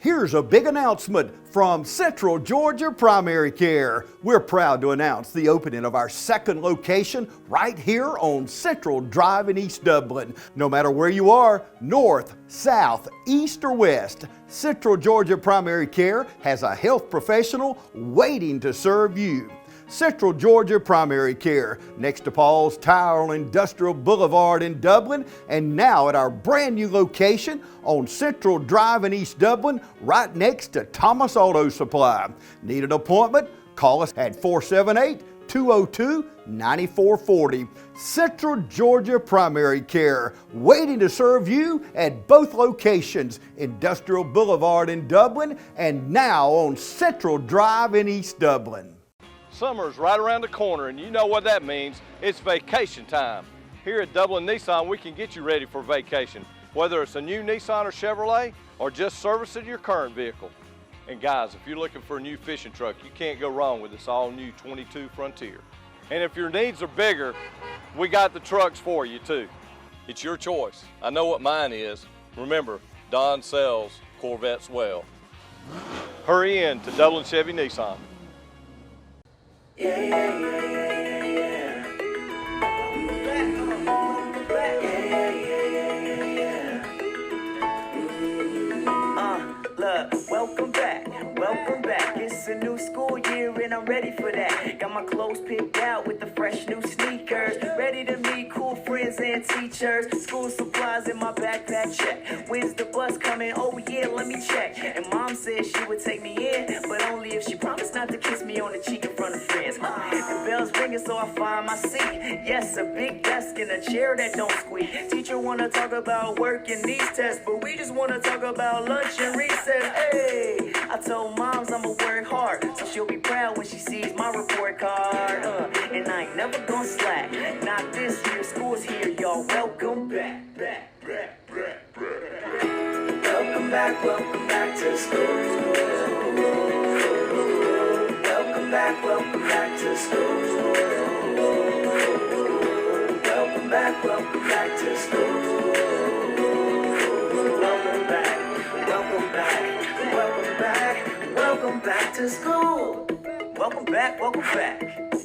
Here's a big announcement from Central Georgia Primary Care. We're proud to announce the opening of our second location right here on Central Drive in East Dublin. No matter where you are, north, south, east, or west, Central Georgia Primary Care has a health professional waiting to serve you. Central Georgia Primary Care, next to Paul's Tire on Industrial Boulevard in Dublin, and now at our brand new location on Central Drive in East Dublin, right next to Thomas Auto Supply. Need an appointment? Call us at 478-202-9440. Central Georgia Primary Care, waiting to serve you at both locations, Industrial Boulevard in Dublin, and now on Central Drive in East Dublin. Summer's right around the corner, and you know what that means. It's vacation time. Here at Dublin Nissan, we can get you ready for vacation, whether it's a new Nissan or Chevrolet, or just servicing your current vehicle. And guys, if you're looking for a new fishing truck, you can't go wrong with this all-new 22 Frontier. And if your needs are bigger, we got the trucks for you too. It's your choice. I know what mine is. Remember, Don sells Corvettes well. Hurry in to Dublin Chevy Nissan. Welcome back. It's a new school year and I'm ready for that. Got my clothes picked out with the fresh new sneakers. Ready to meet cool friends and teachers. School supplies in my backpack, check. When's the bus coming? Oh yeah, let me check. And mom said she would take me in, but only if she promised not to kiss me on the cheek in front of friends. The bell's ringing, so I find my seat. Yes, a big desk and a chair that don't squeak. Teacher wanna talk about work and these tests, but we just wanna talk about lunch and recess. Hey, I told moms I'ma work hard, so she'll be proud when she sees my report card. And I ain't never gonna slack. Not this year, school's here, y'all. Welcome back. Welcome back to school. Welcome back to school. Welcome back to school. Welcome back to school. Welcome back.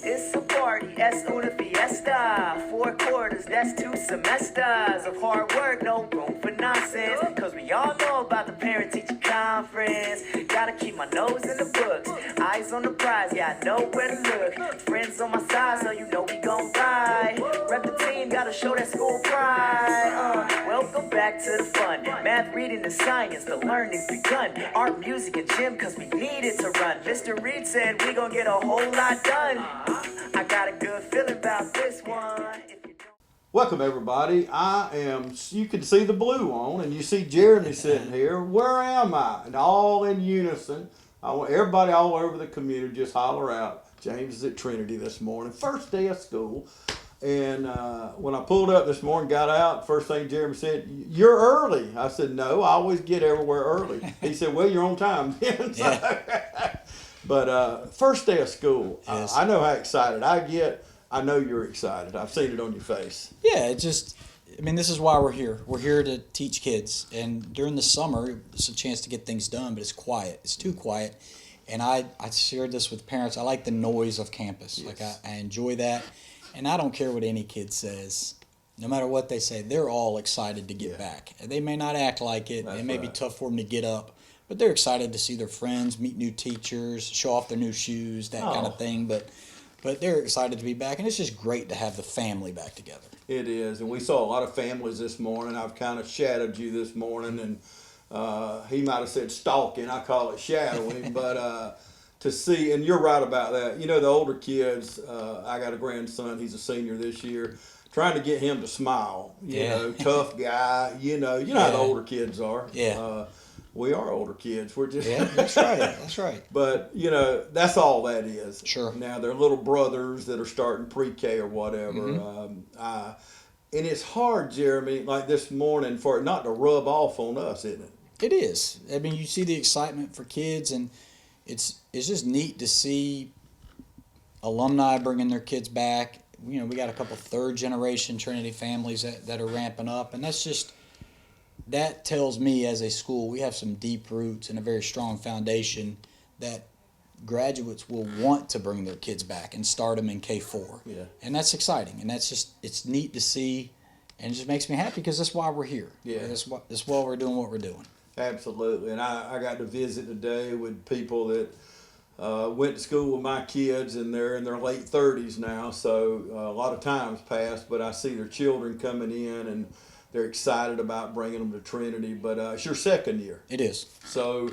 It's a party, es una fiesta. 4 quarters, that's 2 semesters of hard work, no room for nonsense. Cause we all know about the parent-teacher conference. Gotta keep my nose in the books, eyes on the prize, yeah, I know where to look. Friends on my side, so you know we gon' ride. Rep the team, gotta show that school pride. Welcome back to the fun. Math, reading, and science, the learning's begun. Art, music, and gym, cause we need it to run. Mr. Reed said we gon' get a whole lot done. I got a good feeling about this one. Welcome everybody. You can see the blue on, and you see Jeremy sitting here. Where am I? And all in unison. I want everybody all over the community just holler out. James is at Trinity this morning, first day of school. And when I pulled up this morning, got out, first thing Jeremy said, "You're early." I said, "No, I always get everywhere early." He said, "Well, you're on time." But first day of school, Yes. I know how excited I get. I know you're excited. I've seen it on your face. Yeah, this is why we're here. We're here to teach kids. And during the summer, it's a chance to get things done, but it's quiet. It's too quiet. And I shared this with parents. I like the noise of campus. Yes. Like I enjoy that. And I don't care what any kid says. No matter what they say, they're all excited to get back. They may not act like it. It may be tough for them to get up. But they're excited to see their friends, meet new teachers, show off their new shoes, that kind of thing. But they're excited to be back, and it's just great to have the family back together. It is, and we saw a lot of families this morning. I've kind of shadowed you this morning, and he might have said stalking. I call it shadowing, but to see, and you're right about that. You know, the older kids, I got a grandson, he's a senior this year, trying to get him to smile. You know, tough guy, you know how the older kids are. Yeah. We are older kids. We're just That's right. But that's all that is. Sure. Now they're little brothers that are starting pre-K or whatever. Mm-hmm. And it's hard, Jeremy, like this morning, for it not to rub off on us, isn't it? It is. I mean, you see the excitement for kids, and it's just neat to see alumni bringing their kids back. We got a couple third-generation Trinity families that are ramping up, and that's just that tells me as a school we have some deep roots and a very strong foundation that graduates will want to bring their kids back and start them in K4. Yeah. And that's exciting, and it's neat to see, and it just makes me happy because that's why we're here. Yeah. That's why we're doing what we're doing. Absolutely. And I got to visit today with people that went to school with my kids, and they're in their late 30s now, so a lot of time's passed, but I see their children coming in, and they're excited about bringing them to Trinity. But it's your second year. It is. So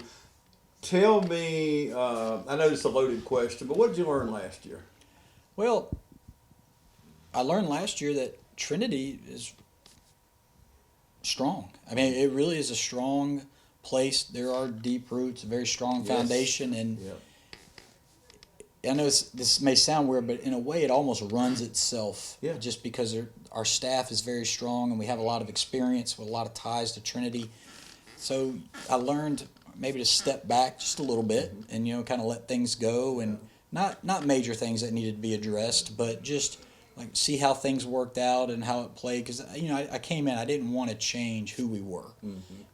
tell me, I know it's a loaded question, but what did you learn last year? Well, I learned last year that Trinity is strong. I mean, it really is a strong place. There are deep roots, a very strong foundation, and Yep. I know this may sound weird, but in a way it almost runs itself. Yeah. Just because our staff is very strong and we have a lot of experience with a lot of ties to Trinity. So I learned maybe to step back just a little bit and, kind of let things go, and not major things that needed to be addressed, but just like see how things worked out and how it played. Because, I came in, I didn't want to change who we were.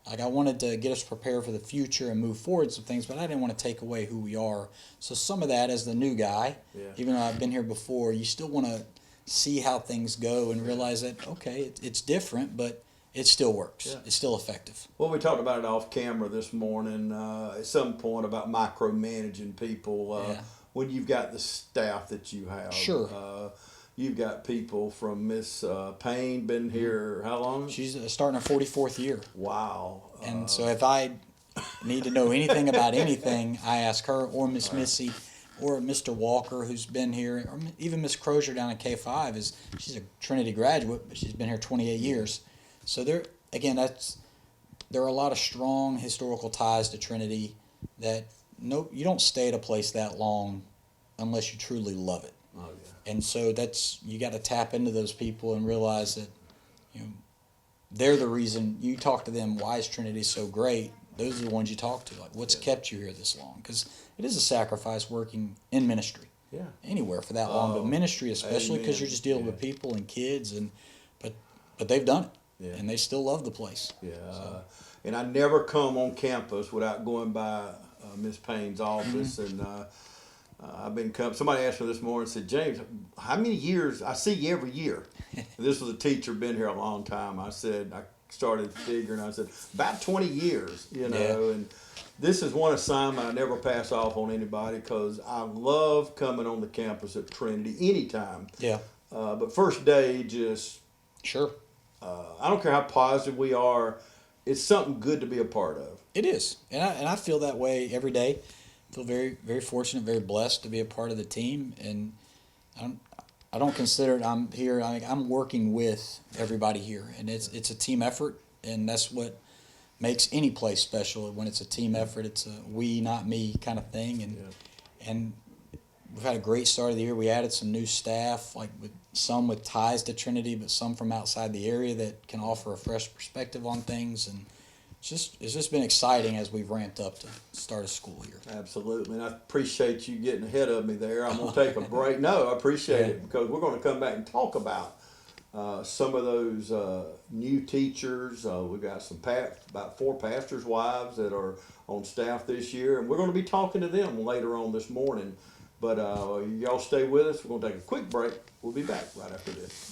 Like, I wanted to get us prepared for the future and move forward some things, but I didn't want to take away who we are. So some of that, as the new guy, even though I've been here before, you still want to see how things go and realize that, okay, it's different, but it still works. Yeah. It's still effective. Well, we talked about it off camera this morning at some point about micromanaging people when you've got the staff that you have. Sure. You've got people from Miss Payne, been here how long? She's starting her 44th year. Wow. And so if I need to know anything about anything, I ask her or Miss Missy or Mr. Walker, who's been here, or even Miss Crozier down at K5. She's a Trinity graduate, but she's been here 28 years. So there are a lot of strong historical ties to Trinity that you don't stay at a place that long unless you truly love it. Oh, yeah. And so you got to tap into those people and realize that they're the reason. You talk to them, why is Trinity so great? Those are the ones you talk to. Like, what's kept you here this long? Because it is a sacrifice working in ministry. Yeah. Anywhere for that long, but ministry especially, because you're just dealing with people and kids, but they've done it, and they still love the place. Yeah. So. And I never come on campus without going by Miss Payne's office, and somebody asked me this morning, said, James, how many years? I see you every year. This was a teacher, been here a long time. I started figuring, I said, about 20 years, and this is one assignment I never pass off on anybody, because I love coming on the campus at Trinity anytime. Yeah. But first day, just, Sure. I don't care how positive we are, it's something good to be a part of. It is, and I feel that way every day. I feel very, very fortunate, very blessed to be a part of the team, and I don't consider it. I'm here. I'm working with everybody here, and it's a team effort, and that's what makes any place special. When it's a team effort, it's a we, not me kind of thing, and we've had a great start of the year. We added some new staff, like some with ties to Trinity, but some from outside the area that can offer a fresh perspective on things, and it's just been exciting as we've ramped up to start a school here. Absolutely, and I appreciate you getting ahead of me there. I'm going to take a break. No, I appreciate it, because we're going to come back and talk about some of those new teachers. We've got about 4 pastors' wives that are on staff this year, and we're going to be talking to them later on this morning. But y'all stay with us. We're going to take a quick break. We'll be back right after this.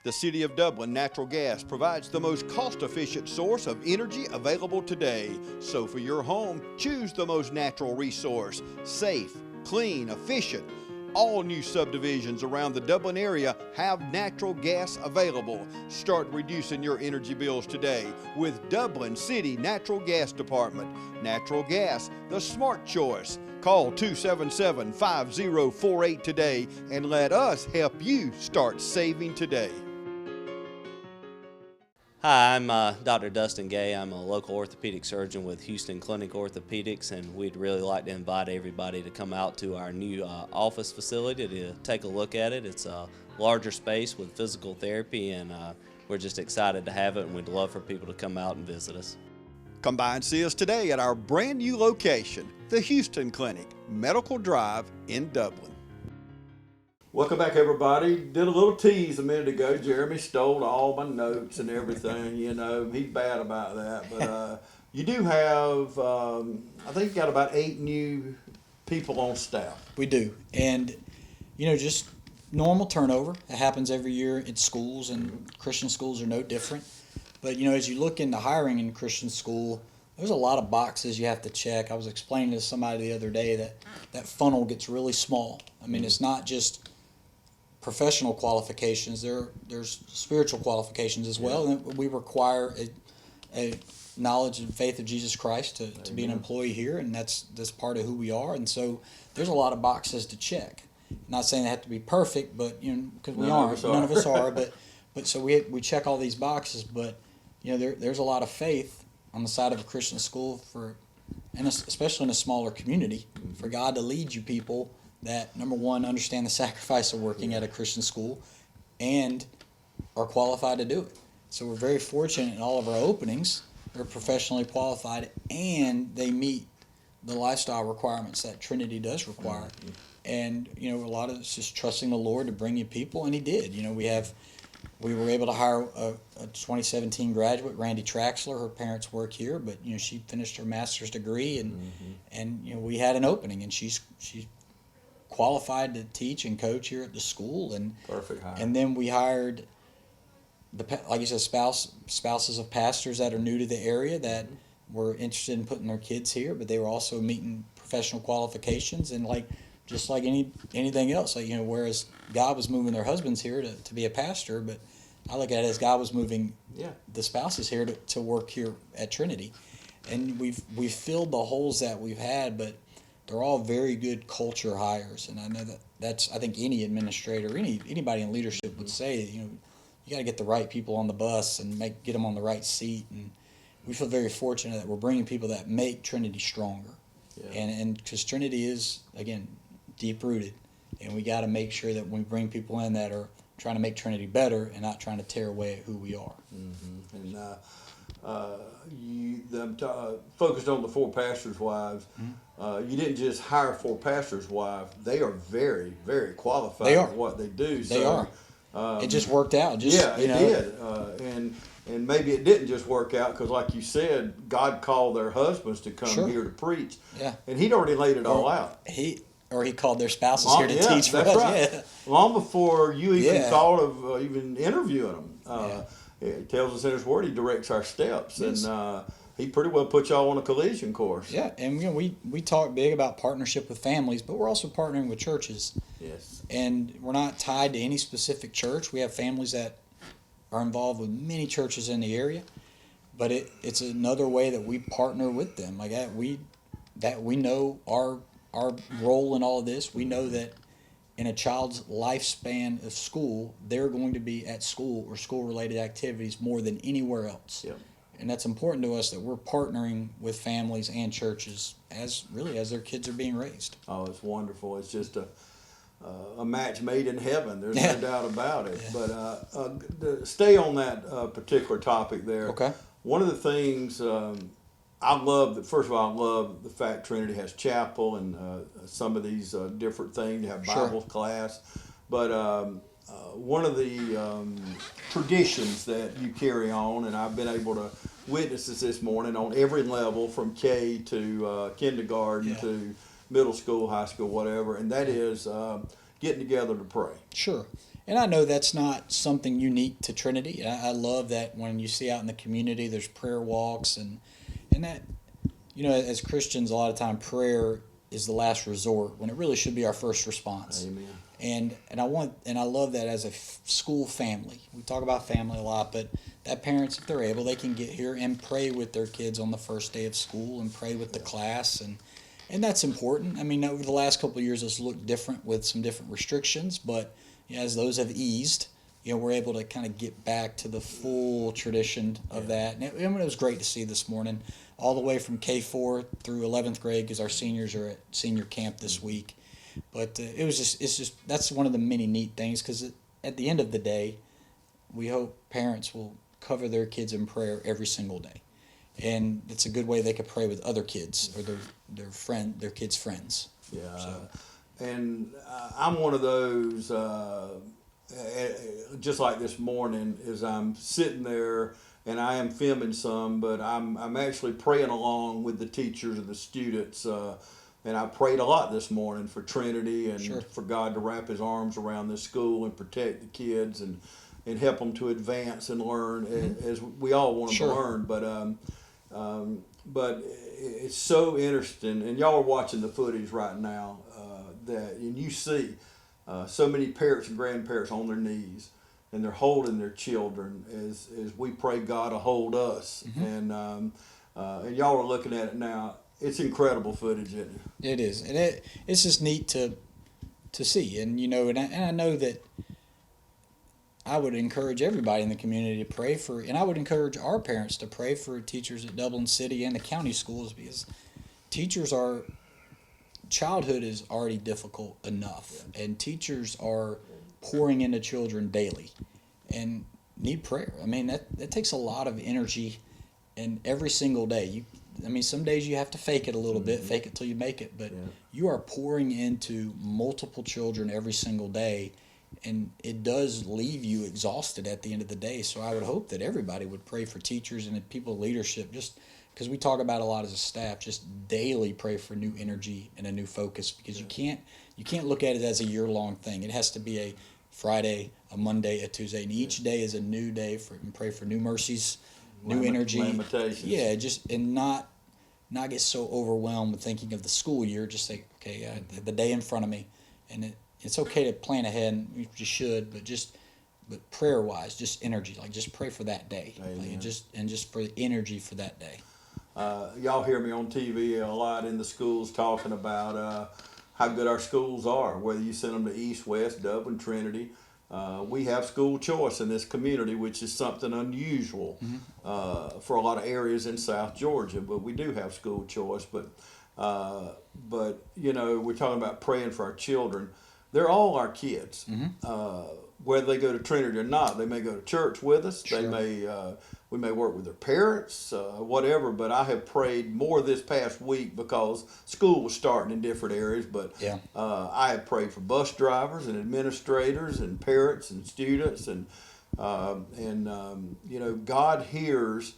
The City of Dublin Natural Gas provides the most cost-efficient source of energy available today. So for your home, choose the most natural resource. Safe, clean, efficient. All new subdivisions around the Dublin area have natural gas available. Start reducing your energy bills today with Dublin City Natural Gas Department. Natural gas, the smart choice. Call 277-5048 today and let us help you start saving today. Hi, I'm Dr. Dustin Gay. I'm a local orthopedic surgeon with Houston Clinic Orthopedics, and we'd really like to invite everybody to come out to our new office facility to take a look at it. It's a larger space with physical therapy, and we're just excited to have it, and we'd love for people to come out and visit us. Come by and see us today at our brand new location, the Houston Clinic, Medical Drive in Dublin. Welcome back, everybody. Did a little tease a minute ago. Jeremy stole all my notes and everything. You know, he's bad about that. But you do have, I think you got about 8 new people on staff. We do. And, you know, just normal turnover. It happens every year in schools, and Christian schools are no different. But, you know, as you look into hiring in Christian school, there's a lot of boxes you have to check. I was explaining to somebody the other day that funnel gets really small. I mean, it's not just professional qualifications. There's spiritual qualifications as well. And we require a knowledge and faith of Jesus Christ to be an employee here, and that's part of who we are. And so there's a lot of boxes to check. Not saying they have to be perfect, but you know, because we aren't, none of us are. But so we check all these boxes. But you know, there's a lot of faith on the side of a Christian school and especially in a smaller community, for God to lead you people that, number one, understand the sacrifice of working at a Christian school and are qualified to do it. So we're very fortunate in all of our openings. They're professionally qualified and they meet the lifestyle requirements that Trinity does require. And, you know, a lot of it's just trusting the Lord to bring you people, and He did. You know, we were able to hire a 2017 graduate, Randy Trexler. Her parents work here, but, you know, she finished her master's degree, and you know, we had an opening, and she's qualified to teach and coach here at the school. And Perfect hire. And then we hired like you said, spouses of pastors that are new to the area that were interested in putting their kids here, but they were also meeting professional qualifications, and just like anything else, like, you know, whereas God was moving their husbands here to be a pastor, but I look at it as God was moving the spouses here to work here at Trinity. And we've filled the holes that we've had, but they're all very good culture hires. And I know that's I think any administrator, anybody in leadership would say, you know, you got to get the right people on the bus and get them on the right seat. And we feel very fortunate that we're bringing people that make Trinity stronger. Yeah. And because Trinity is, again, deep-rooted, and we got to make sure that when we bring people in that are trying to make Trinity better and not trying to tear away at who we are. Mm-hmm. And focused on the 4 pastors' wives. You didn't just hire 4 pastors' wives; they are very, very qualified They are. at what they do. They are. It just worked out. It did. And maybe it didn't just work out because, like you said, God called their husbands to come here to preach. Yeah. And He'd already laid it all out. He called their spouses here to teach for us. Right. Yeah. Long before you even thought of even interviewing them. It tells us in His Word He directs our steps. Yes. And He pretty well put y'all on a collision course. Yeah, and you know, we talk big about partnership with families, but we're also partnering with churches. Yes. And we're not tied to any specific church. We have families that are involved with many churches in the area, but it's another way that we partner with them. Like that we know our role in all of this. We know that in a child's lifespan of school, they're going to be at school or school-related activities more than anywhere else. Yep. And that's important to us, that we're partnering with families and churches as their kids are being raised. Oh, it's wonderful. It's just a match made in heaven. There's no doubt about it. Yeah. But stay on that particular topic there. Okay. One of the things I love, first of all, I love the fact Trinity has chapel and some of these different things. You have Bible class. But one of the traditions that you carry on, and I've been able to witness this morning on every level from K to kindergarten to middle school, high school, whatever, and that is getting together to pray. Sure. And I know that's not something unique to Trinity. I love that when you see out in the community, there's prayer walks, and that, you know, as Christians, a lot of time prayer is the last resort when it really should be our first response. Amen. And I love that as a school family. We talk about family a lot, but that parents, if they're able, they can get here and pray with their kids on the first day of school and pray with the class, and that's important. I mean, over the last couple of years, it's looked different with some different restrictions, but you know, as those have eased, you know, we're able to kind of get back to the full tradition of that. And it was great to see this morning, all the way from K4 through 11th grade, because our seniors are at senior camp this week. But it's just that's one of the many neat things, because at the end of the day, we hope parents will cover their kids in prayer every single day. And it's a good way they could pray with other kids or their kids' friends. Yeah. So. I'm one of those, just like this morning, is I'm sitting there and I am filming some, but I'm actually praying along with the teachers and the students. And I prayed a lot this morning for Trinity and Sure. for God to wrap His arms around this school and protect the kids and help them to advance and learn as we all want them Sure. to learn. But it's so interesting, and y'all are watching the footage right now, and you see so many parents and grandparents on their knees, and they're holding their children as we pray God to hold us. And y'all are looking at it now. It's incredible footage, isn't it? It is, and it's just neat to see, and and I know that I would encourage everybody in the community to pray for, and I would encourage our parents to pray for teachers at Dublin City and the county schools, because childhood is already difficult enough, and teachers are pouring into children daily and need prayer. I mean, that takes a lot of energy, and every single day some days you have to fake it a little bit, fake it till you make it, but you are pouring into multiple children every single day, and it does leave you exhausted at the end of the day. So I would hope that everybody would pray for teachers and people in leadership, just because we talk about a lot as a staff, just daily pray for new energy and a new focus, because you can't look at it as a year-long thing. It has to be a Friday, a Monday, a Tuesday, and each day is a new day and pray for new mercies, new energy. Lamentations. Yeah, and not get so overwhelmed with thinking of the school year. Just say, okay, the day in front of me, and it's okay to plan ahead, and you should, but prayer wise, just energy, just pray for that day, just for the energy for that day. Y'all hear me on TV a lot in the schools talking about how good our schools are, whether you send them to East, West, Dublin, Trinity. We have school choice in this community, which is something unusual for a lot of areas in South Georgia, but we do have school choice. But we're talking about praying for our children. They're all our kids. Whether they go to Trinity or not, they may go to church with us. Sure. We may work with their parents, whatever. But I have prayed more this past week because school was starting in different areas. But I have prayed for bus drivers and administrators and parents and students, and God hears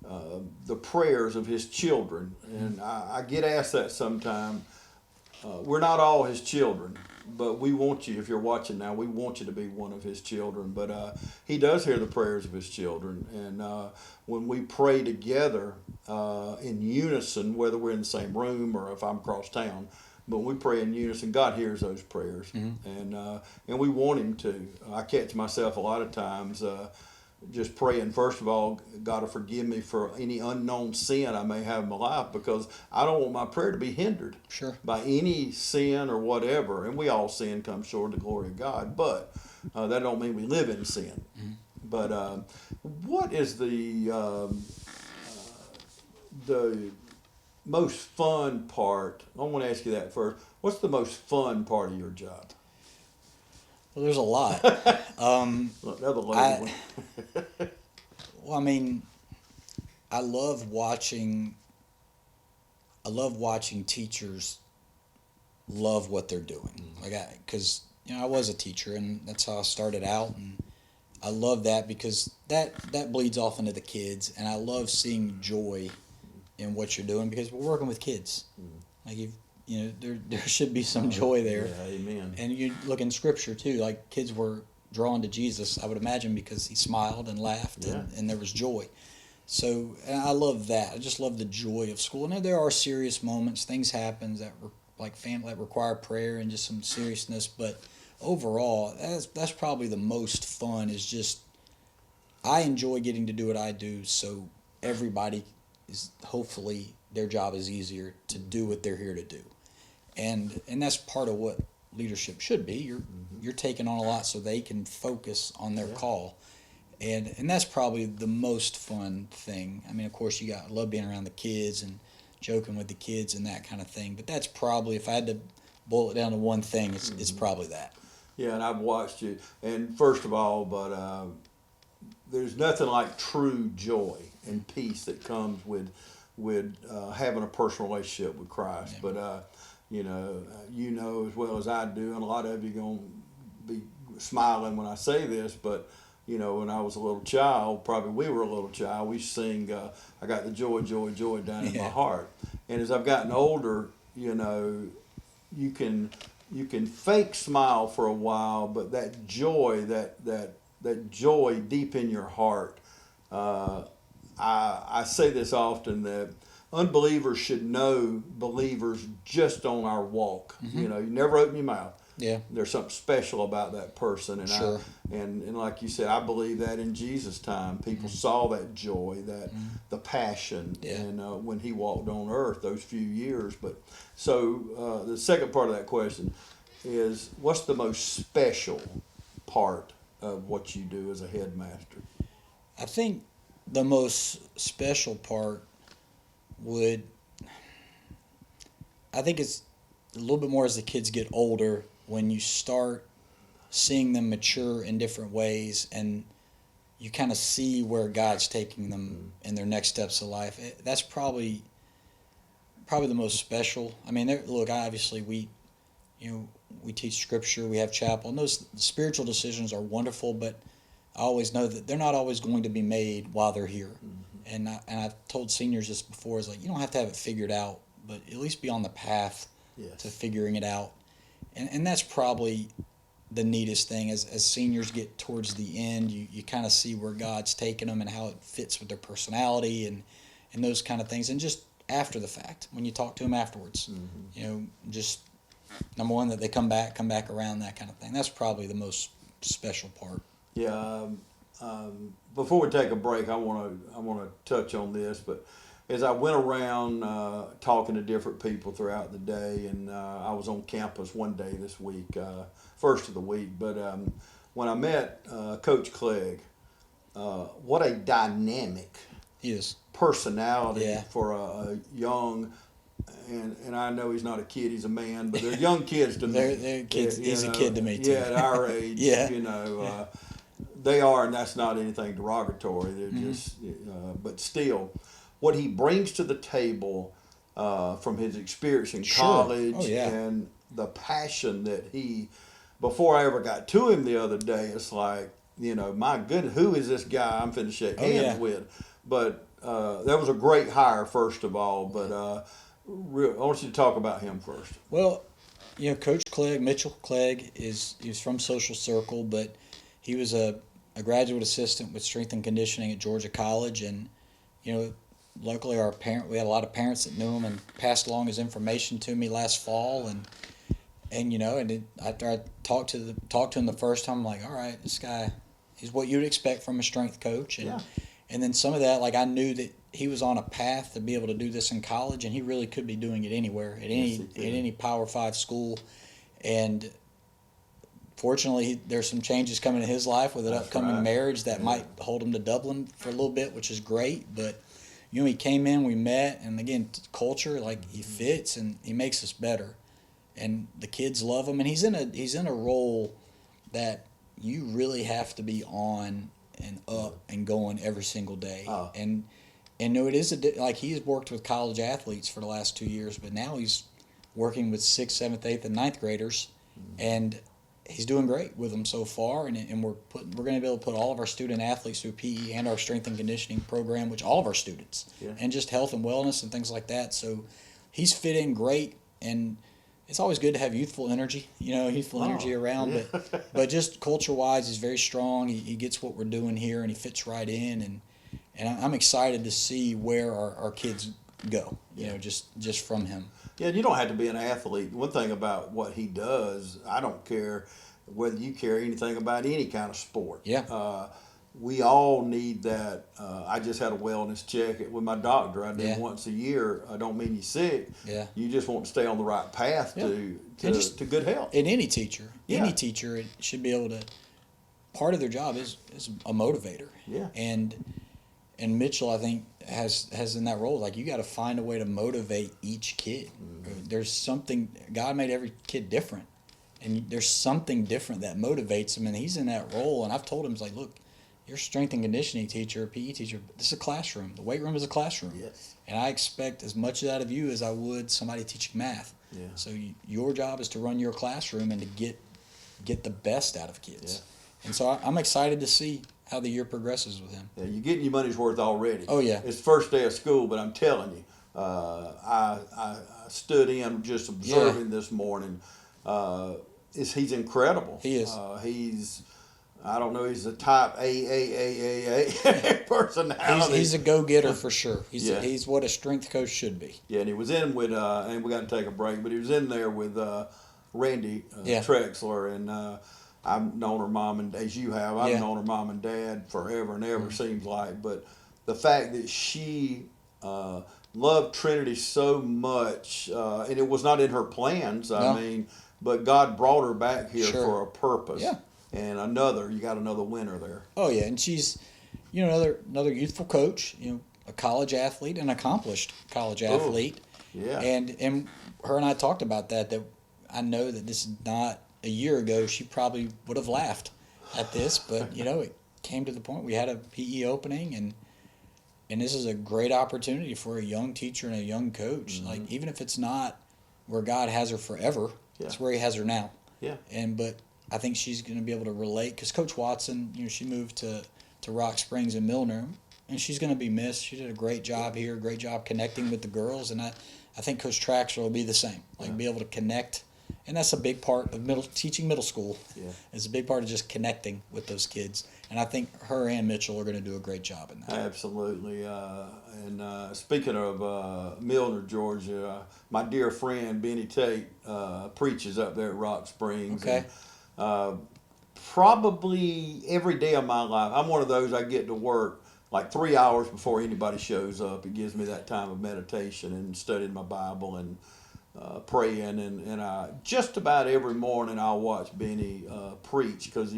the prayers of His children. And I get asked that sometime. We're not all His children, but we want you, if you're watching now, we want you to be one of His children. But He does hear the prayers of His children. And when we pray together in unison, whether we're in the same room or if I'm across town, but we pray in unison, God hears those prayers. And we want Him to. I catch myself a lot of times just praying, first of all, God to forgive me for any unknown sin I may have in my life, because I don't want my prayer to be hindered by any sin or whatever. And we all sin, come short of the glory of God, but that don't mean we live in sin. But what is the most fun part? I want to ask you that first. What's the most fun part of your job? Well, there's a lot. I love watching teachers love what they're doing. Because I was a teacher, and that's how I started out, and I love that because that bleeds off into the kids, and I love seeing joy in what you're doing, because we're working with kids. There should be some joy there. Yeah, amen. And you look in Scripture too, kids were drawn to Jesus, I would imagine, because He smiled and laughed, and there was joy. So I love that. I just love the joy of school. Now there are serious moments, things happen that require prayer and just some seriousness, but overall, that's probably the most fun. Is just I enjoy getting to do what I do, so everybody is hopefully their job is easier to do what they're here to do. And that's part of what leadership should be. You're taking on a lot so they can focus on their call. And that's probably the most fun thing. I mean, of course, I love being around the kids and joking with the kids and that kind of thing. But that's probably, if I had to boil it down to one thing, it's probably that. Yeah, and I've watched you. And first of all, there's nothing like true joy and peace that comes with having a personal relationship with Christ. Yeah. But you know as well as I do, and a lot of you going to be smiling when I say this, but when I was a little child, probably we were a little child, we sing, I got the joy, joy, joy down in my heart. And as I've gotten older, you can fake smile for a while, but that joy, that joy deep in your heart, I say this often, that unbelievers should know believers just on our walk. You never open your mouth. Yeah. There's something special about that person, and Sure. and like you said, I believe that in Jesus' time, people saw that joy, that the passion, and when he walked on earth those few years. But so the second part of that question is, what's the most special part of what you do as a headmaster? I think the most special part it's a little bit more as the kids get older, when you start seeing them mature in different ways and you kind of see where God's taking them in their next steps of life. That's probably the most special. I mean, look, obviously we teach scripture, we have chapel, and those spiritual decisions are wonderful, but I always know that they're not always going to be made while they're here. And I've told seniors this before, is like, you don't have to have it figured out, but at least be on the path to figuring it out. And that's probably the neatest thing. As seniors get towards the end, you kind of see where God's taking them and how it fits with their personality and those kind of things. And just after the fact, when you talk to them afterwards, just number one, that they come back around, that kind of thing. That's probably the most special part. Yeah. Before we take a break, I want to touch on this, but as I went around talking to different people throughout the day, and I was on campus one day this week, first of the week, but when I met Coach Clegg, what a dynamic personality for a young, and I know he's not a kid, he's a man, but they're young kids to me. They're kids. He's a kid to me too. Yeah, at our age, they are, and that's not anything derogatory. They're just, but still, what he brings to the table from his experience in college and the passion that before I ever got to him the other day, it's like, my goodness, who is this guy I'm finna shake hands with? But that was a great hire, first of all, but I want you to talk about him first. Well, Coach Clegg, Mitchell Clegg, he was from Social Circle, but he was a graduate assistant with strength and conditioning at Georgia College, and luckily we had a lot of parents that knew him and passed along his information to me last fall, and after I talked to him the first time, I'm like, all right, this guy, he's what you'd expect from a strength coach, and then some of that, like, I knew that he was on a path to be able to do this in college, and he really could be doing it anywhere at any Power 5 school, and fortunately, there's some changes coming in his life with an upcoming marriage that might hold him to Dublin for a little bit, which is great. But he came in, we met, and again, culture, like, he fits and he makes us better, and the kids love him. And he's in a role that you really have to be on and up and going every single day. And it is he's worked with college athletes for the last 2 years, but now he's working with 6th, 7th, 8th, and 9th graders, and he's doing great with them so far, and we're going to be able to put all of our student athletes through PE and our strength and conditioning program, which all of our students, and just health and wellness and things like that. So he's fit in great, and it's always good to have youthful energy, energy around. But just culture-wise, he's very strong. He gets what we're doing here, and he fits right in, and I'm excited to see where our kids go, just from him. Yeah, you don't have to be an athlete. One thing about what he does, I don't care whether you care anything about any kind of sport. Yeah. We all need that. I just had a wellness check with my doctor. I do it once a year. I don't mean you're sick. Yeah. You just want to stay on the right path to good health. And any teacher it should be able to. Part of their job is a motivator. Yeah. And Mitchell, I think, has in that role, like, you got to find a way to motivate each kid. There's something, God made every kid different, and there's something different that motivates him, and he's in that role. And I've told him, like, look, your strength and conditioning teacher, PE teacher, this is a classroom. The weight room is a classroom. Yes. And I expect as much of that of you as I would somebody teaching math. Yeah. So your job is to run your classroom and to get the best out of kids. Yeah. And so I'm excited to see how the year progresses with him. Yeah, you're getting your money's worth already. Oh, yeah. It's first day of school, but I'm telling you, I stood in just observing this morning. He's incredible. He is. I don't know, he's the type A personality. He's a go-getter for sure. Yeah. He's what a strength coach should be. Yeah, and he was in with, and we got to take a break, but he was in there with Randy Trexler, and I've known her mom, and as you have, I've known her mom and dad forever and ever, seems like. But the fact that she loved Trinity so much, and it was not in her plans, I mean, but God brought her back here for a purpose. Yeah. And you got another winner there. Oh yeah, and she's, another youthful coach, a college athlete, an accomplished college athlete. Yeah. And her and I talked about that I know that this is not a year ago. She probably would have laughed at this, but it came to the point we had a PE opening, and this is a great opportunity for a young teacher and a young coach. Mm-hmm. Like, even if it's not where God has her forever, it's where He has her now. Yeah. But I think she's going to be able to relate, because Coach Watson, she moved to Rock Springs and Milner, and she's going to be missed. She did a great job here, great job connecting with the girls, and I think Coach Trexler will be the same. Be able to connect, and that's a big part of teaching middle school. Yeah. It's a big part of just connecting with those kids, and I think her and Mitchell are going to do a great job in that. Absolutely. And speaking of Milner, Georgia, my dear friend Benny Tate preaches up there at Rock Springs. Okay. And, probably every day of my life, I'm one of those, I get to work like 3 hours before anybody shows up. It gives me that time of meditation and studying my Bible and praying. And just about every morning I'll watch Benny preach, because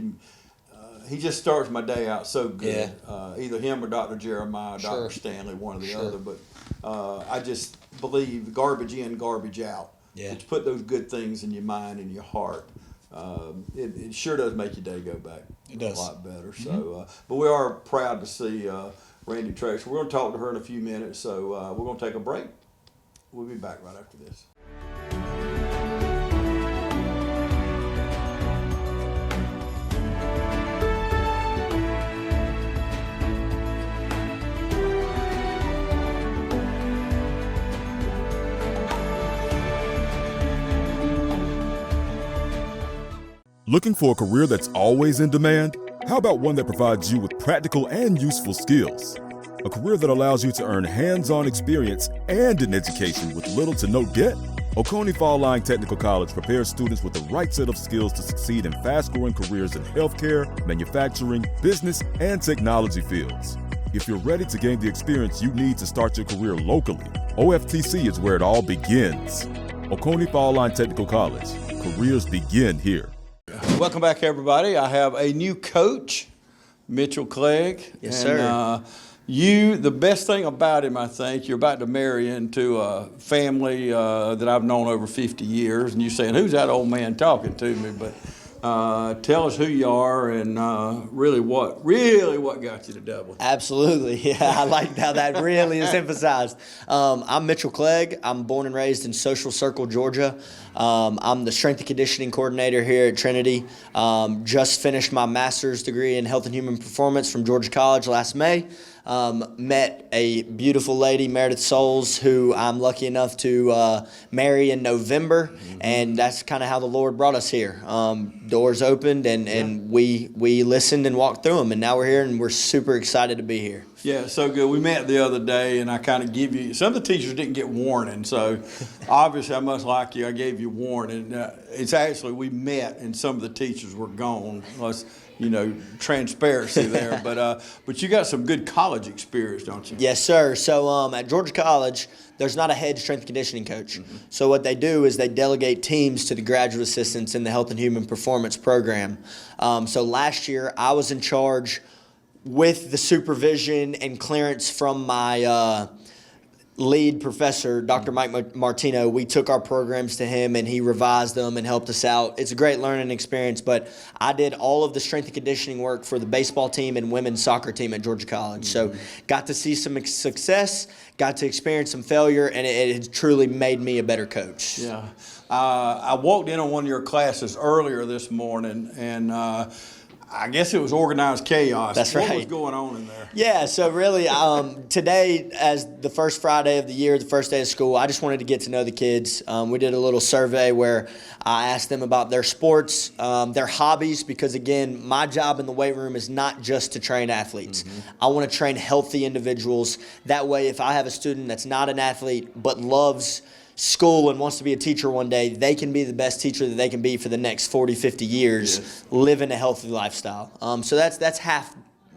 he just starts my day out so good. Yeah. Either him or Dr. Jeremiah, Dr. Stanley, one or the other. But I just believe garbage in, garbage out. Yeah. It's put those good things in your mind and your heart. It sure does make your day go back a lot better. So, but we are proud to see Randy Trexler. We're going to talk to her in a few minutes, so we're going to take a break. We'll be back right after this. Looking for a career that's always in demand? How about one that provides you with practical and useful skills? A career that allows you to earn hands-on experience and an education with little to no debt? Oconee Fall Line Technical College prepares students with the right set of skills to succeed in fast-growing careers in healthcare, manufacturing, business, and technology fields. If you're ready to gain the experience you need to start your career locally, OFTC is where it all begins. Oconee Fall Line Technical College. Careers begin here. Welcome back, everybody. I have a new coach, Mitchell Clegg. Yes, sir. The best thing about him, I think, you're about to marry into a family that I've known over 50 years, and you're saying, who's that old man talking to me? But tell us who you are and really what got you to Dublin. Absolutely. Yeah, I like how that really is emphasized. I'm Mitchell Clegg. I'm born and raised in Social Circle, Georgia. I'm the strength and conditioning coordinator here at Trinity. Just finished my master's degree in health and human performance from Georgia College last May. Met a beautiful lady, Meredith Souls, who I'm lucky enough to marry in November, and that's kind of how the Lord brought us here. Doors opened, and we listened and walked through them, and now we're here, and we're super excited to be here. Yeah, so good. We met the other day, and I kind of give you, some of the teachers didn't get warning, so obviously I must like you. I gave you warning. It's actually, we met, and some of the teachers were gone. Transparency there. But you got some good college experience, don't you? Yes, sir. So at Georgia College, there's not a head strength and conditioning coach. So what they do is they delegate teams to the graduate assistants in the health and human performance program. So last year, I was in charge with the supervision and clearance from my lead professor, Dr. Mike Martino, we took our programs to him and he revised them and helped us out. It's a great learning experience, but I did all of the strength and conditioning work for the baseball team and women's soccer team at Georgia College. So got to see some success, got to experience some failure, and it truly made me a better coach. Yeah. I walked in on one of your classes earlier this morning, and I guess it was organized chaos. That's right. What was going on in there? Yeah, so really today, as the first Friday of the year, the first day of school, I just wanted to get to know the kids. We did a little survey where I asked them about their sports, their hobbies, because, again, my job in the weight room is not just to train athletes. I want to train healthy individuals. That way, if I have a student that's not an athlete but loves school and wants to be a teacher one day, they can be the best teacher that they can be for the next 40, 50 years, living a healthy lifestyle. So that's half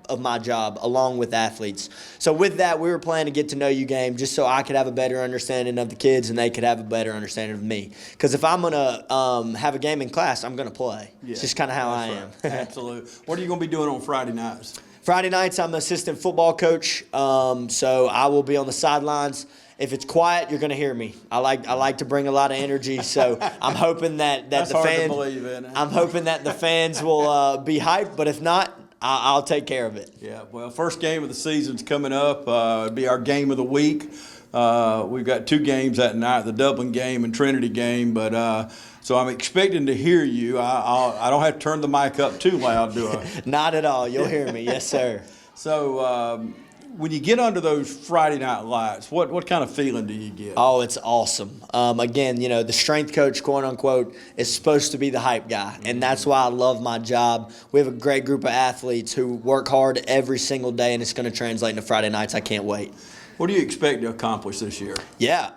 of my job, along with athletes. So with that, we were planning to get to know you game just so I could have a better understanding of the kids and they could have a better understanding of me. Because if I'm going to have a game in class, I'm going to play. Yeah, it's just kind of how I am. Absolutely. What are you going to be doing on Friday nights? Friday nights, I'm an assistant football coach, so I will be on the sidelines. If it's quiet, you're going to hear me. I like to bring a lot of energy, so I'm hoping that That's the hard fans. to believe in. I'm hoping that the fans will be hyped, but if not, I'll take care of it. Yeah. Well, first game of the season's coming up. It'll be our game of the week. We've got 2 games that night: the Dublin game and Trinity game. But so I'm expecting to hear you. I don't have to turn the mic up too loud, do I? Not at all. You'll hear me. Yes, sir. So. When you get under those Friday night lights, what kind of feeling do you get? Oh, it's awesome. Again, the strength coach, quote unquote, is supposed to be the hype guy, and that's why I love my job. We have a great group of athletes who work hard every single day, and it's going to translate into Friday nights. I can't wait. What do you expect to accomplish this year? Yeah,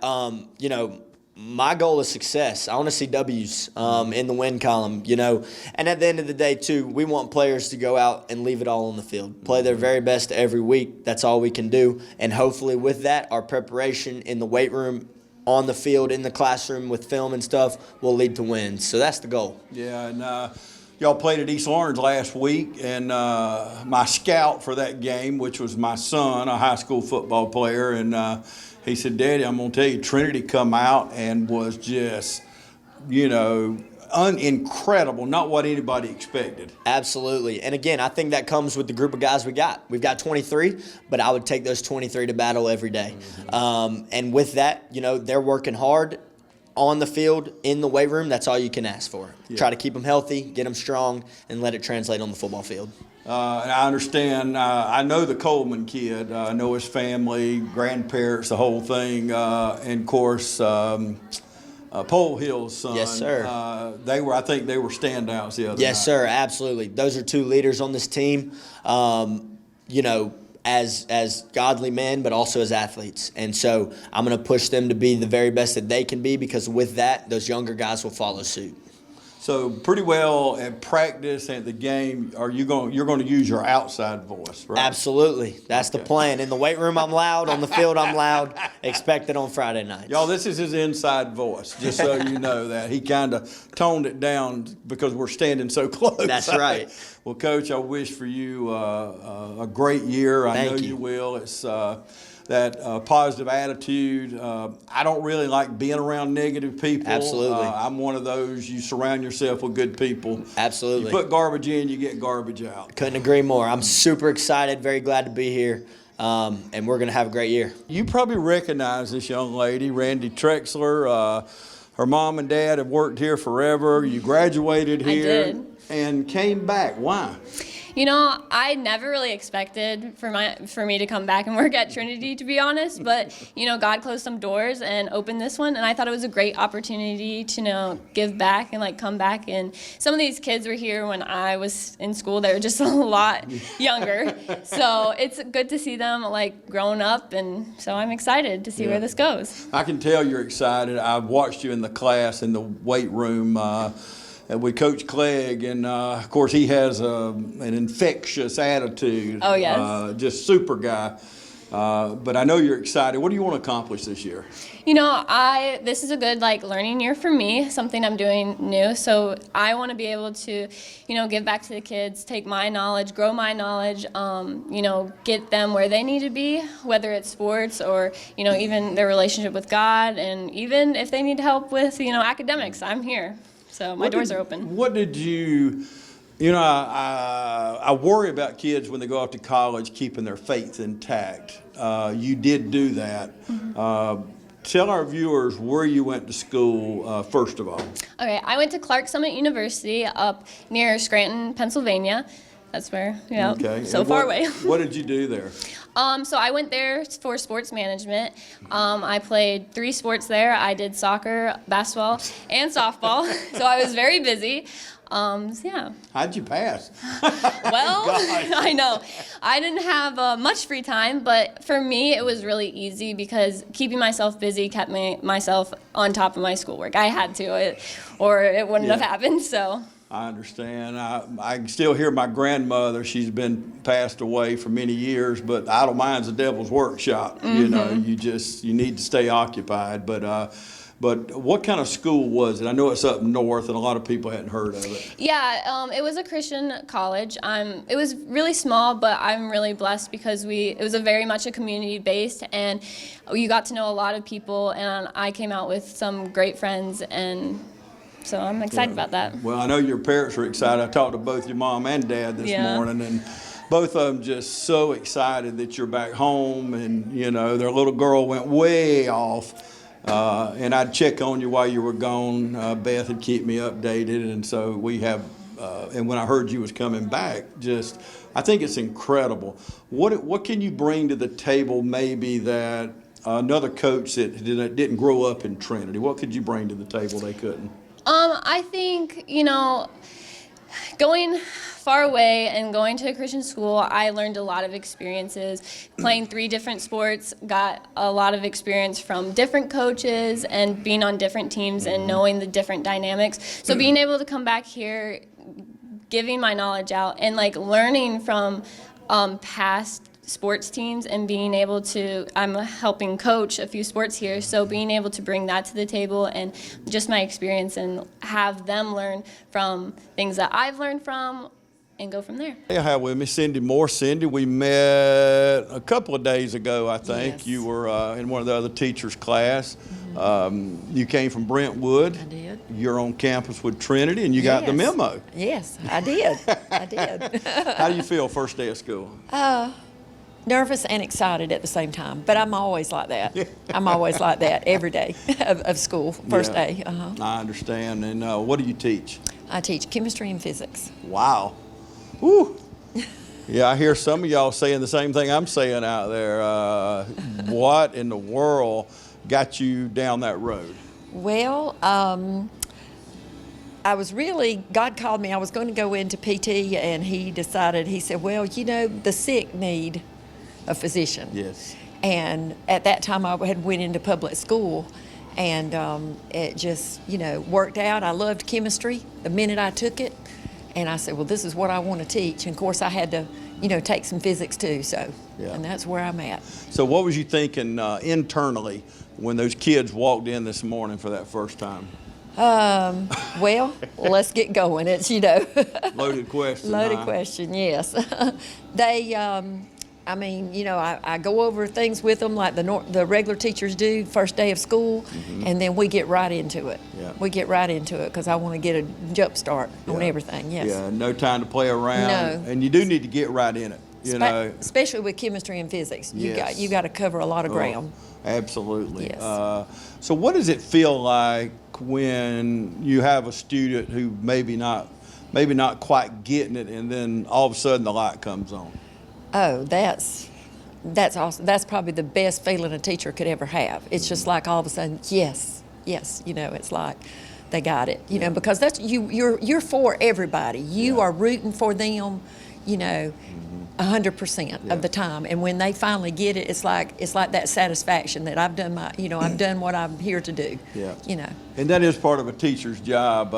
my goal is success. I want to see W's in the win column, And at the end of the day, too, we want players to go out and leave it all on the field. Play their very best every week. That's all we can do. And hopefully with that, our preparation in the weight room, on the field, in the classroom with film and stuff will lead to wins. So that's the goal. Yeah, and y'all played at East Lawrence last week, and my scout for that game, which was my son, a high school football player, and he said, "Daddy, I'm going to tell you, Trinity come out and was just, incredible, not what anybody expected." Absolutely. And again, I think that comes with the group of guys we got. We've got 23, but I would take those 23 to battle every day. And with that, they're working hard on the field, in the weight room. That's all you can ask for. Yeah. Try to keep them healthy, get them strong, and let it translate on the football field. And I understand. I know the Coleman kid. I know his family, grandparents, the whole thing. And of course, Pole Hill's son. Yes, sir. I think they were standouts the other night. Yes, sir. Absolutely. Those are 2 leaders on this team. As godly men, but also as athletes. And so I'm going to push them to be the very best that they can be, because with that, those younger guys will follow suit. So pretty well at practice and at the game, you're going to use your outside voice, right? Absolutely. That's the plan. In the weight room, I'm loud. On the field, I'm loud. Expect it on Friday nights. Y'all, this is his inside voice, just so you know that. He kind of toned it down because we're standing so close. That's right. Well, Coach, I wish for you a great year. I know you will. It's that positive attitude. I don't really like being around negative people. Absolutely. I'm one of those. You surround yourself with good people. Absolutely. You put garbage in, you get garbage out. Couldn't agree more. I'm super excited, very glad to be here, and we're going to have a great year. You probably recognize this young lady, Randy Trexler. Her mom and dad have worked here forever. You graduated here. I did. And came back. Why? I never really expected for me to come back and work at Trinity, to be honest. But, God closed some doors and opened this one. And I thought it was a great opportunity to, give back and, come back. And some of these kids were here when I was in school. They were just a lot younger. So it's good to see them, growing up. And so I'm excited to see where this goes. I can tell you're excited. I've watched you in the class, in the weight room. With Coach Clegg, and of course he has an infectious attitude. Oh, yes. Just super guy. But I know you're excited. What do you want to accomplish this year? You know, this is a good learning year for me, something I'm doing new. So I want to be able to, give back to the kids, take my knowledge, grow my knowledge, get them where they need to be, whether it's sports or, even their relationship with God, and even if they need help with, academics, I'm here. So my doors are open. What did you... I worry about kids when they go off to college keeping their faith intact. You did do that. Tell our viewers where you went to school, first of all. Okay, I went to Clark Summit University up near Scranton, Pennsylvania. That's where, okay. So far away. What did you do there? So I went there for sports management. I played 3 sports there. I did soccer, basketball, and softball. So I was very busy. Yeah. How'd you pass? Well, I know. I didn't have much free time, but for me it was really easy because keeping myself busy kept myself on top of my schoolwork. I had to, or it wouldn't have happened, so. I understand. I can still hear my grandmother. She's been passed away for many years, but idle mind's the devil's workshop. Mm-hmm. You need to stay occupied. But what kind of school was it? I know it's up north, and a lot of people hadn't heard of it. Yeah, it was a Christian college. It was really small, but I'm really blessed because it was very much a community-based, and you got to know a lot of people, and I came out with some great friends, and so I'm excited about that. Well, I know your parents are excited. I talked to both your mom and dad this morning, and both of them just so excited that you're back home, and, their little girl went way off. And I'd check on you while you were gone. Beth would keep me updated, and so we have. And when I heard you was coming back, I think it's incredible. What can you bring to the table? Maybe that another coach that didn't grow up in Trinity. What could you bring to the table they couldn't? I think going far away and going to a Christian school, I learned a lot of experiences. Playing 3 different sports, got a lot of experience from different coaches and being on different teams and knowing the different dynamics. So being able to come back here, giving my knowledge out, and learning from past sports teams and being able to, I'm helping coach a few sports here, so being able to bring that to the table and just my experience and have them learn from things that I've learned from and go from there. I have with me Cindy Moore. Cindy, we met a couple of days ago, I think. Yes. You were in one of the other teachers' class. You came from Brentwood. I did. You're on campus with Trinity, and you got the memo. Yes, I did. I did. How do you feel first day of school? Nervous and excited at the same time, but I'm always like that. I'm always like that every day of school, first day. I understand. And what do you teach? I teach chemistry and physics. Wow. Woo. Yeah, I hear some of y'all saying the same thing I'm saying out there. What in the world got you down that road? Well, God called me. I was going to go into PT, and he said, well, the sick need a physician. Yes. And at that time, I had went into public school, and it just, worked out. I loved chemistry the minute I took it, and I said, well, this is what I want to teach. And of course, I had to, take some physics too. So, and that's where I'm at. So, what was you thinking internally when those kids walked in this morning for that first time? Well, let's get going. It's, Loaded question. Loaded question, yes. They, I go over things with them like the regular teachers do first day of school, and then we get right into it. Yeah. We get right into it because I want to get a jump start on everything, yes. Yeah, no time to play around. No. And you do need to get right in it, Especially with chemistry and physics. Yes. You got to cover a lot of ground. Absolutely. Yes. So what does it feel like when you have a student who maybe not quite getting it, and then all of a sudden the light comes on? Oh, that's awesome. That's probably the best feeling a teacher could ever have. It's just like all of a sudden, yes, it's like they got it, because that's you're for everybody. You are rooting for them, 100% of the time. And when they finally get it, it's like that satisfaction that I've done I've done what I'm here to do. Yeah. And that is part of a teacher's job.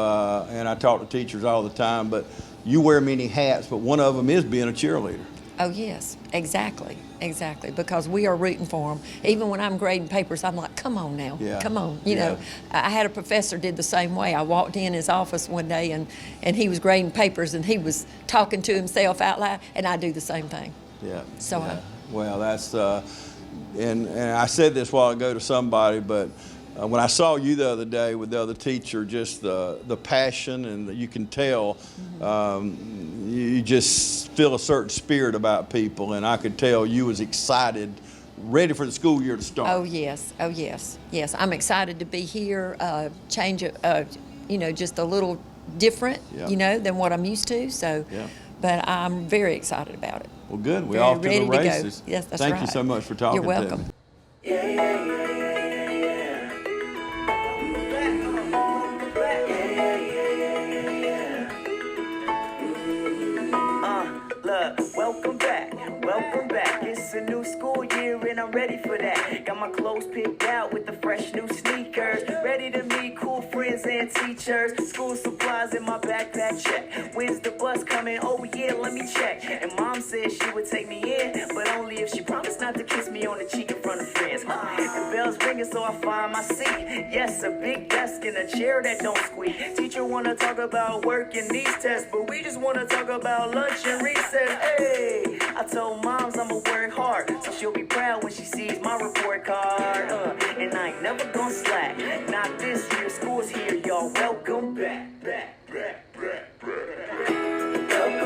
And I talk to teachers all the time, but you wear many hats, but one of them is being a cheerleader. Oh, yes, exactly, because we are rooting for them. Even when I'm grading papers, I'm like, come on now, come on. You know, I had a professor did the same way. I walked in his office one day, and he was grading papers, and he was talking to himself out loud, and I do the same thing. Yeah. So, yeah. Well, that's, and I said this a while ago to somebody, but when I saw you the other day with the other teacher, just the passion, and you can tell, you just feel a certain spirit about people, and I could tell you was excited, ready for the school year to start. Oh yes, yes. I'm excited to be here. Change, you know, just a little different, you know, than what I'm used to. So, but I'm very excited about it. Well, good. We're Very off to the ready to go. races. Yes, that's Thank right. you so much for talking You're to me. welcome. Welcome back. It's a new school year and I'm ready for that. Got my clothes picked out with the fresh new sneakers. Ready to meet cool friends and teachers. School supplies in my backpack check. When's the bus coming? Oh yeah, let me check. And mom said she would take me in, but only if she promised not to kiss me on the cheek in front of friends. The bell's ringing, so I find my seat. Yes, a big desk and a chair that don't squeak. Teacher wanna talk about work and these tests, but we just wanna talk about lunch and recess. Hey, I told moms I'ma work hard, so she'll be proud when she sees my report card. And I ain't never gonna slack. Not this year, school's here, y'all. Welcome back. Welcome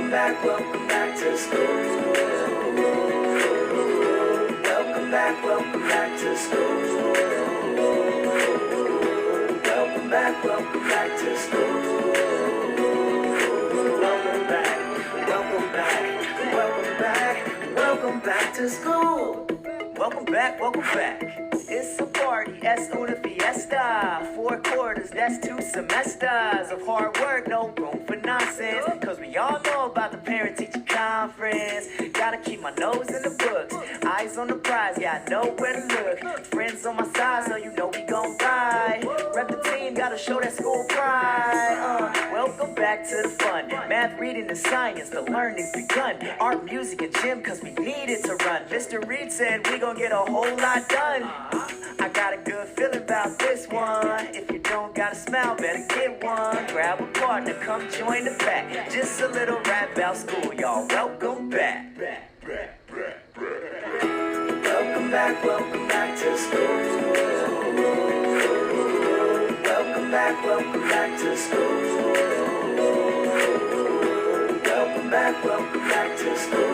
back to school. Welcome back to school. Welcome back to school. Welcome back to school. Welcome back. It's a party, es una fiesta. 4 quarters, that's 2 semesters of hard work, no room for nonsense. Cause we all know about the parent-teacher conference. Gotta keep my nose in the books, eyes on the prize, yeah, I know where to look. Friends on my side, so you know we gon' ride. Rep the team, gotta show that school pride. Welcome back to the fun. Math, reading, and science, the learning's begun. Art, music, and gym, cause we needed to run. Mr. Reed said we gon' get a whole lot done. I got a good feeling about this one. If you don't got a smile, better get one. Grab a partner, come join the pack. Just a little rap about school, y'all. Welcome back. Welcome back to school. Welcome back to school. Welcome back to school. Welcome back to school.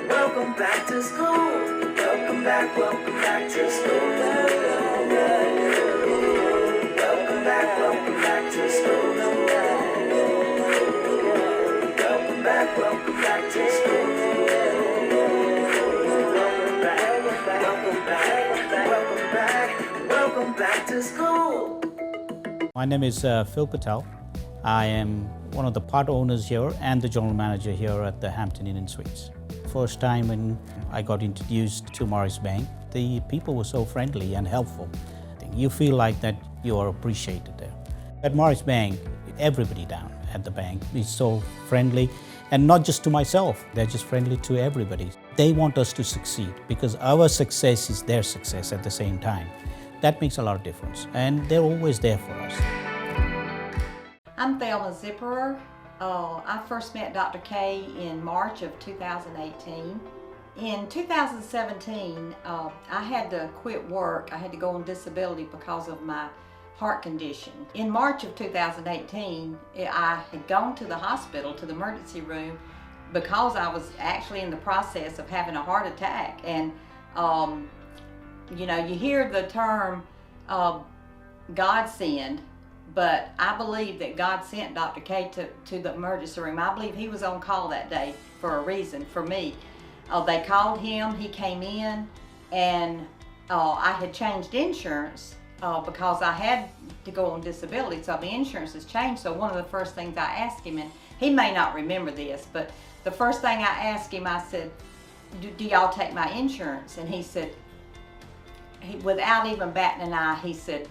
Welcome back to school. Welcome back to school. Welcome back to school. Welcome back to school. My name is Phil Patel. I am one of the part owners here and the general manager here at the Hampton Inn and Suites. First time when I got introduced to Morris Bank, the people were so friendly and helpful. You feel like that you are appreciated there. At Morris Bank, everybody down at the bank is so friendly, and not just to myself, they're just friendly to everybody. They want us to succeed because our success is their success at the same time. That makes a lot of difference, and they're always there for us. I'm Thelma Zipperer. I first met Dr. K in March of 2018. In 2017, I had to quit work. I had to go on disability because of my heart condition. In March of 2018, I had gone to the hospital, to the emergency room, because I was actually in the process of having a heart attack. And you know, you hear the term God send, but I believe that God sent Dr. K to the emergency room. I believe he was on call that day for a reason, for me. They called him, he came in, and I had changed insurance because I had to go on disability, so the insurance has changed. So one of the first things I asked him, and he may not remember this, but the first thing I asked him, I said, do y'all take my insurance? And he said, without even batting an eye, he said,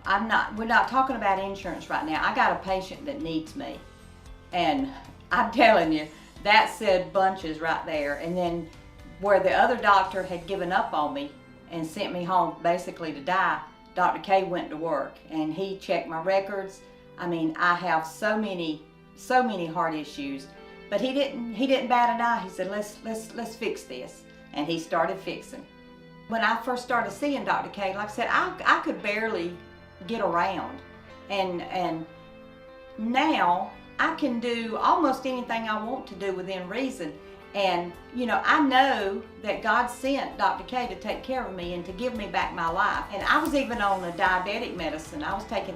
we're not talking about insurance right now. I got a patient that needs me. And I'm telling you, that said bunches right there. And then where the other doctor had given up on me and sent me home basically to die, Dr. K went to work and he checked my records. I mean, I have so many heart issues, but he didn't bat an eye. He said, let's fix this. And he started fixing. When I first started seeing Dr. K, like I said, I could barely get around. And now I can do almost anything I want to do within reason. And, you know, I know that God sent Dr. K to take care of me and to give me back my life. And I was even on a diabetic medicine. I was taking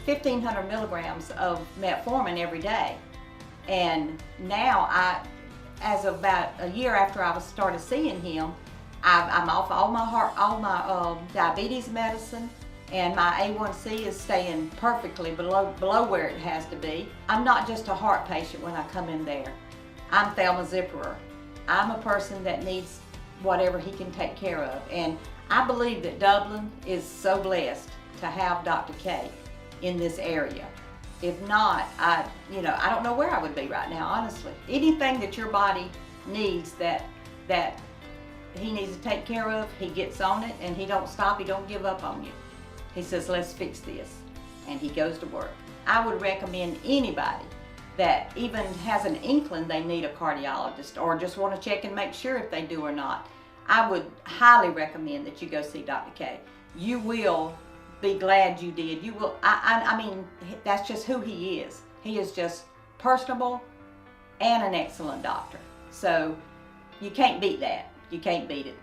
1,500 milligrams of metformin every day. And now as of about a year after I started seeing him, I'm off all my diabetes medicine, and my A1C is staying perfectly below where it has to be. I'm not just a heart patient when I come in there. I'm Thelma Zipperer. I'm a person that needs whatever he can take care of. And I believe that Dublin is so blessed to have Dr. K in this area. If not, I don't know where I would be right now, honestly. Anything that your body needs that he needs to take care of, he gets on it, and he don't stop, he don't give up on you. He says, let's fix this, and he goes to work. I would recommend anybody that even has an inkling they need a cardiologist or just want to check and make sure if they do or not. I would highly recommend that you go see Dr. K. You will be glad you did. You will. I mean, that's just who he is. He is just personable and an excellent doctor. So you can't beat that. You can't beat it.